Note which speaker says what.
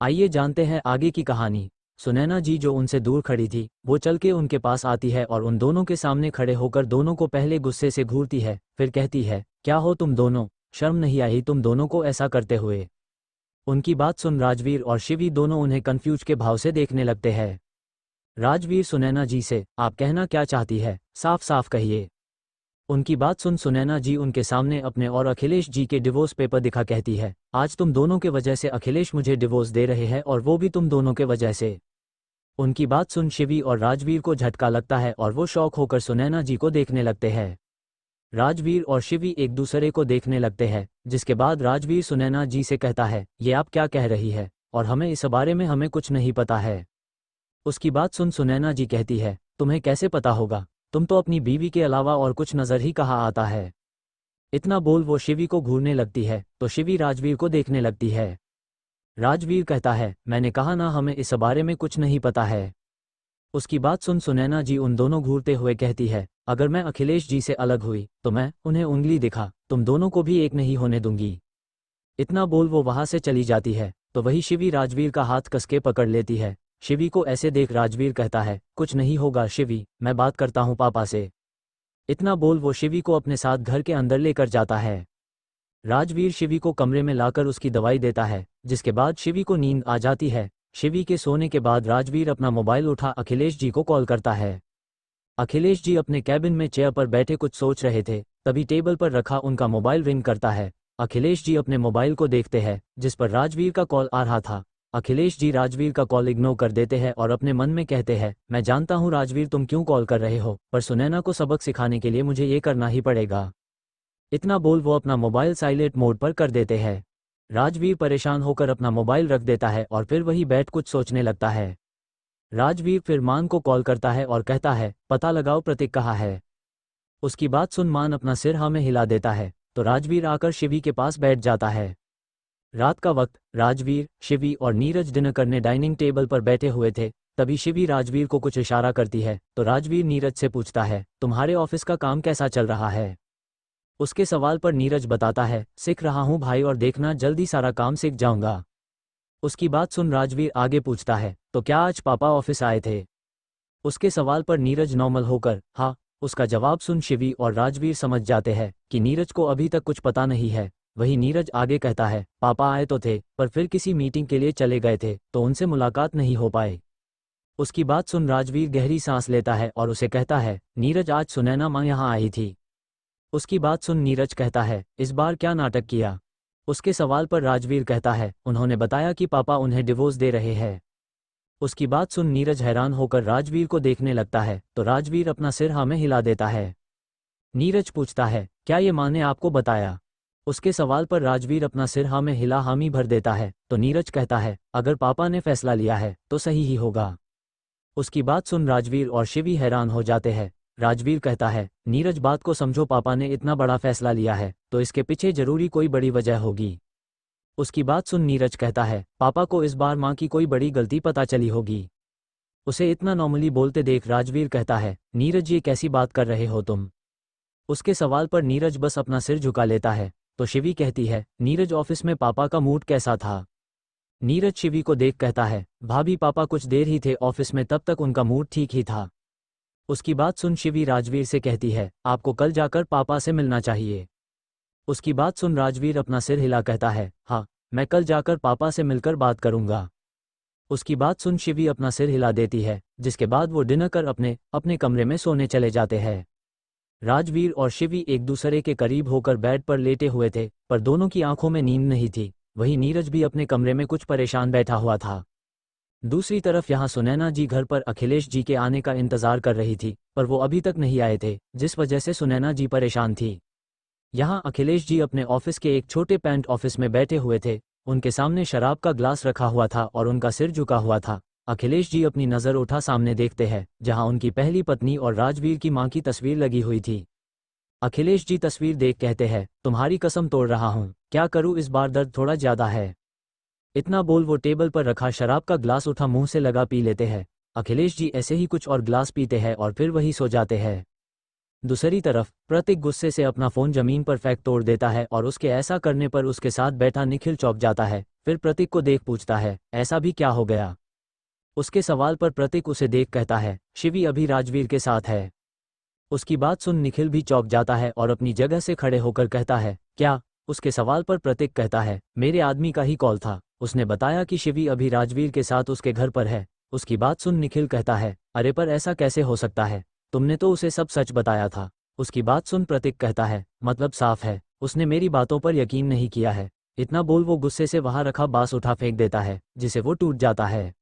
Speaker 1: आइए जानते हैं आगे की कहानी। सुनैना जी जो उनसे दूर खड़ी थी वो चल के उनके पास आती है और उन दोनों के सामने खड़े होकर दोनों को पहले गुस्से से घूरती है, फिर कहती है, क्या हो तुम दोनों, शर्म नहीं आई तुम दोनों को ऐसा करते हुए। उनकी बात सुन राजवीर और शिवी दोनों उन्हें कंफ्यूज के भाव से देखने लगते हैं। राजवीर सुनैना जी से, आप कहना क्या चाहती है, साफ साफ कहिए। उनकी बात सुन सुनैना जी उनके सामने अपने और अखिलेश जी के डिवोर्स पेपर दिखा कहती है, आज तुम दोनों के वजह से अखिलेश मुझे डिवोर्स दे रहे हैं और वो भी तुम दोनों के वजह से। उनकी बात सुन शिवी और राजवीर को झटका लगता है और वो शौक होकर सुनैना जी को देखने लगते हैं। राजवीर और शिवी एक दूसरे को देखने लगते हैं, जिसके बाद राजवीर सुनैना जी से कहता है, ये आप क्या कह रही है, और हमें इस बारे में हमें कुछ नहीं पता है। उसकी बात सुन सुनैना जी कहती है, तुम्हें कैसे पता होगा, तुम तो अपनी बीवी के अलावा और कुछ नजर ही कहाँ आता है। इतना बोल वो शिवी को घूरने लगती है तो शिवी राजवीर को देखने लगती है। राजवीर कहता है, मैंने कहा ना हमें इस बारे में कुछ नहीं पता है। उसकी बात सुन सुनैना जी उन दोनों घूरते हुए कहती है, अगर मैं अखिलेश जी से अलग हुई तो मैं उन्हें उंगली दिखा तुम दोनों को भी एक नहीं होने दूंगी। इतना बोल वो वहां से चली जाती है तो वही शिवी राजवीर का हाथ कसके पकड़ लेती है। शिवी को ऐसे देख राजवीर कहता है, कुछ नहीं होगा शिवी, मैं बात करता हूँ पापा से। इतना बोल वो शिवी को अपने साथ घर के अंदर लेकर जाता है। राजवीर शिवी को कमरे में लाकर उसकी दवाई देता है, जिसके बाद शिवी को नींद आ जाती है। शिवी के सोने के बाद राजवीर अपना मोबाइल उठा अखिलेश जी को कॉल करता है। अखिलेश जी अपने कैबिन में चेयर पर बैठे कुछ सोच रहे थे, तभी टेबल पर रखा उनका मोबाइल रिंग करता है। अखिलेश जी अपने मोबाइल को देखते हैं, जिस पर राजवीर का कॉल आ रहा था। अखिलेश जी राजवीर का कॉल इग्नोर कर देते हैं और अपने मन में कहते हैं, मैं जानता हूँ राजवीर तुम क्यों कॉल कर रहे हो, पर सुनैना को सबक सिखाने के लिए मुझे ये करना ही पड़ेगा। इतना बोल वो अपना मोबाइल साइलेंट मोड पर कर देते हैं। राजवीर परेशान होकर अपना मोबाइल रख देता है और फिर वही बैठ कुछ सोचने लगता है। राजवीर फिर मान को कॉल करता है और कहता है, पता लगाओ प्रतीक कहाँ है। उसकी बात सुन मान अपना सिर हाँ में हिला देता है तो राजवीर आकर शिवी के पास बैठ जाता है। रात का वक्त राजवीर, शिवी और नीरज डिनर करने डाइनिंग टेबल पर बैठे हुए थे। तभी शिवी राजवीर को कुछ इशारा करती है तो राजवीर नीरज से पूछता है, तुम्हारे ऑफिस का काम कैसा चल रहा है। उसके सवाल पर नीरज बताता है, सीख रहा हूँ भाई और देखना जल्दी सारा काम सीख जाऊंगा। उसकी बात सुन राजवीर आगे पूछता है, तो क्या आज पापा ऑफिस आए थे। उसके सवाल पर नीरज नॉर्मल होकर हाँ उसका जवाब सुन शिवी और राजवीर समझ जाते हैं कि नीरज को अभी तक कुछ पता नहीं है। वही नीरज आगे कहता है, पापा आए तो थे पर फिर किसी मीटिंग के लिए चले गए थे तो उनसे मुलाकात नहीं हो पाए। उसकी बात सुन राजवीर गहरी सांस लेता है और उसे कहता है, नीरज आज सुनैना माँ यहाँ आई थी। उसकी बात सुन नीरज कहता है, इस बार क्या नाटक किया। उसके सवाल पर राजवीर कहता है, उन्होंने बताया कि पापा उन्हें डिवोर्स दे रहे हैं। उसकी बात सुन नीरज हैरान होकर राजवीर को देखने लगता है तो राजवीर अपना सिर हाँ में हिला देता है। नीरज पूछता है, क्या ये माँ ने आपको बताया। उसके सवाल पर राजवीर अपना सिर हाँ में हिला हामी भर देता है तो नीरज कहता है, अगर पापा ने फैसला लिया है तो सही ही होगा। उसकी बात सुन राजवीर और शिवी हैरान हो जाते हैं। राजवीर कहता है, नीरज बात को समझो, पापा ने इतना बड़ा फैसला लिया है तो इसके पीछे जरूरी कोई बड़ी वजह होगी। उसकी बात सुन नीरज कहता है, पापा को इस बार माँ की कोई बड़ी गलती पता चली होगी। उसे इतना नॉर्मली बोलते देख राजवीर कहता है, नीरज ये कैसी बात कर रहे हो तुम। उसके सवाल पर नीरज बस अपना सिर झुका लेता है तो शिवी कहती है, नीरज ऑफिस में पापा का मूड कैसा था। नीरज शिवी को देख कहता है, भाभी पापा कुछ देर ही थे ऑफिस में, तब तक उनका मूड ठीक ही था। उसकी बात सुन शिवी राजवीर से कहती है, आपको कल जाकर पापा से मिलना चाहिए। उसकी बात सुन राजवीर अपना सिर हिला कहता है, हाँ मैं कल जाकर पापा से मिलकर बात करूंगा। उसकी बात सुन शिवी अपना सिर हिला देती है, जिसके बाद वो डिनर कर अपने अपने कमरे में सोने चले जाते हैं। राजवीर और शिवी एक दूसरे के करीब होकर बेड पर लेटे हुए थे पर दोनों की आंखों में नींद नहीं थी। वही नीरज भी अपने कमरे में कुछ परेशान बैठा हुआ था। दूसरी तरफ यहाँ सुनैना जी घर पर अखिलेश जी के आने का इंतजार कर रही थी पर वो अभी तक नहीं आए थे, जिस वजह से सुनैना जी परेशान थी। यहाँ अखिलेश जी अपने ऑफिस के एक छोटे पेंट ऑफिस में बैठे हुए थे। उनके सामने शराब का ग्लास रखा हुआ था और उनका सिर झुका हुआ था। अखिलेश जी अपनी नज़र उठा सामने देखते हैं जहाँ उनकी पहली पत्नी और राजवीर की मां की तस्वीर लगी हुई थी। अखिलेश जी तस्वीर देख कहते हैं, तुम्हारी कसम तोड़ रहा हूँ, क्या करूँ इस बार दर्द थोड़ा ज्यादा है। इतना बोल वो टेबल पर रखा शराब का ग्लास उठा मुंह से लगा पी लेते हैं। अखिलेश जी ऐसे ही कुछ और ग्लास पीते हैं और फिर वही सो जाते हैं। दूसरी तरफ प्रतीक गुस्से से अपना फोन जमीन पर फेंक तोड़ देता है और उसके ऐसा करने पर उसके साथ बैठा निखिल चौंक जाता है। फिर प्रतीक को देख पूछता है, ऐसा भी क्या हो गया? उसके सवाल पर प्रतीक उसे देख कहता है, शिवी अभी राजवीर के साथ है। उसकी बात सुन निखिल भी चौंक जाता है और अपनी जगह से खड़े होकर कहता है, क्या? उसके सवाल पर प्रतीक कहता है, मेरे आदमी का ही कॉल था, उसने बताया कि शिवी अभी राजवीर के साथ उसके घर पर है। उसकी बात सुन निखिल कहता है, अरे पर ऐसा कैसे हो सकता है, तुमने तो उसे सब सच बताया था। उसकी बात सुन प्रतीक कहता है, मतलब साफ है उसने मेरी बातों पर यकीन नहीं किया है। इतना बोल वो गुस्से से वहां रखा बांस उठा फेंक देता है, जिसे वो टूट जाता है।